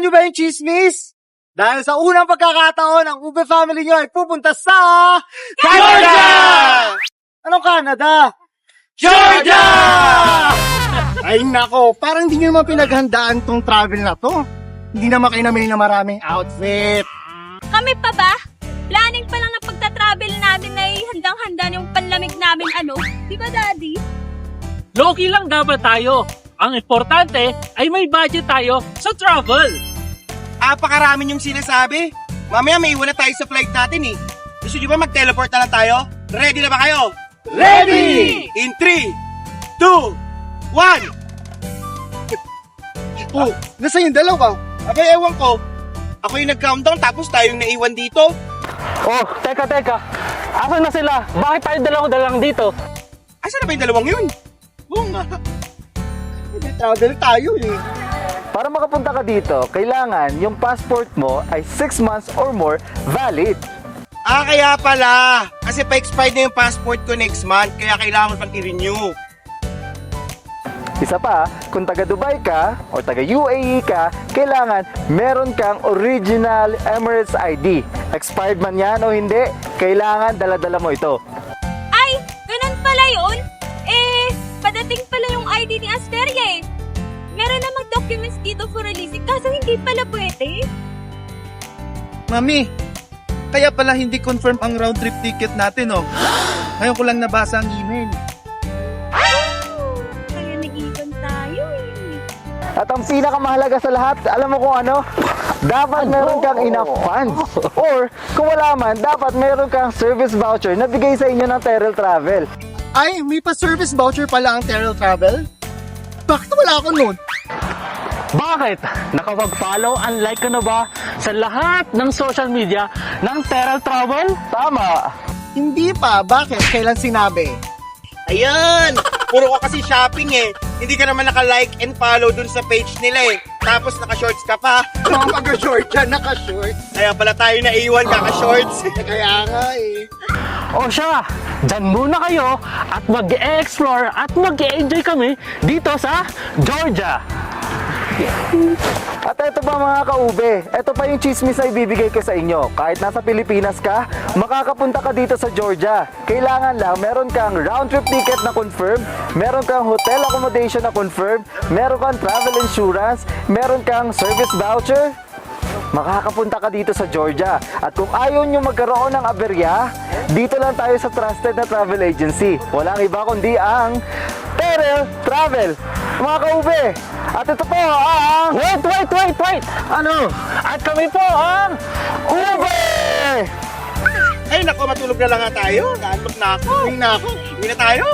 nyo ba yung chismis? Dahil sa unang pagkakataon, ang Ube family nyo ay pupunta sa... Georgia! Anong Canada? Georgia! Ay nako, parang hindi nyo naman pinaghandaan tong travel na to. Hindi naman kayo namili na maraming outfit. Kami pa ba? Planning pa lang ng pagta-travel namin ay handang-handa yung panlamig namin Di ba, Daddy? Low-key lang dapat tayo. Ang importante ay may budget tayo sa travel. Apakarami yung sinasabi. Mamaya may iwan na tayo sa flight natin eh. Gusto nyo ba mag-teleport na lang tayo? Ready na ba kayo? Ready! In 3, 2, 1! Oh, nasa yung dalawa? Abay, ewan ko. Ako yung nag-countdown tapos tayong naiwan dito. Oh, teka. Asan na sila? Bakit tayo dalawang dito? Asa na ba yung dalawang yun? Oo nga. Travel tayo eh. Para makapunta ka dito, kailangan yung passport mo ay 6 months or more valid. Kaya pala. Kasi pa-expired na yung passport ko next month, kaya kailangan ko pang i-renew. Isa pa, kung taga Dubai ka o taga UAE ka, kailangan meron kang original Emirates ID. Expired man yan o hindi, kailangan dala-dala mo ito. Ay, ganun pala yun? Padating pala yung ID ni Asteria Meron namang documents dito for releasing, kaso hindi pala pwede. Mami, kaya pala hindi confirm ang round trip ticket natin, oh. Ngayon ko lang nabasa ang email. Kaya nag-iwan tayo At ang pinakamahalaga sa lahat, alam mo kung ano? Dapat meron kang enough funds. Or, kung wala man, dapat meron kang service voucher na bigay sa inyo ng Terrell Travel. Ay, may pa-service voucher pala ang Terrell Travel? Bakit wala ako nun? Bakit? Nakapag-follow and like ka na ba sa lahat ng social media ng Terrell Travel? Tama! Hindi pa. Bakit? Kailan sinabi? Ayan! Puro ka kasi shopping eh. Hindi ka naman naka-like and follow dun sa page nila eh. Tapos naka-shorts ka pa. Mga pag-short ka, naka-short. Kaya pala tayo naiwan kaka-shorts. Kaya nga eh. O siya, dyan muna kayo at mag-explore at mag-enjoy kami dito sa Georgia. At eto pa mga kaube, eto pa yung chismis na ibibigay ko sa inyo. Kahit nasa Pilipinas ka, makakapunta ka dito sa Georgia. Kailangan lang meron kang round trip ticket na confirm, meron kang hotel accommodation na confirm, meron kang travel insurance, meron kang service voucher. Makakapunta ka dito sa Georgia. At kung ayaw nyo magkaroon ng aberya, dito lang tayo sa trusted na travel agency. Walang iba kundi ang Terrell Travel. Mga kaube, at ito po ang... Wait! Ano? At kami po ang Ube! Ay nako, matulog na lang nga tayo. Naantok na ako. Ay, nako. Hindi na tayo.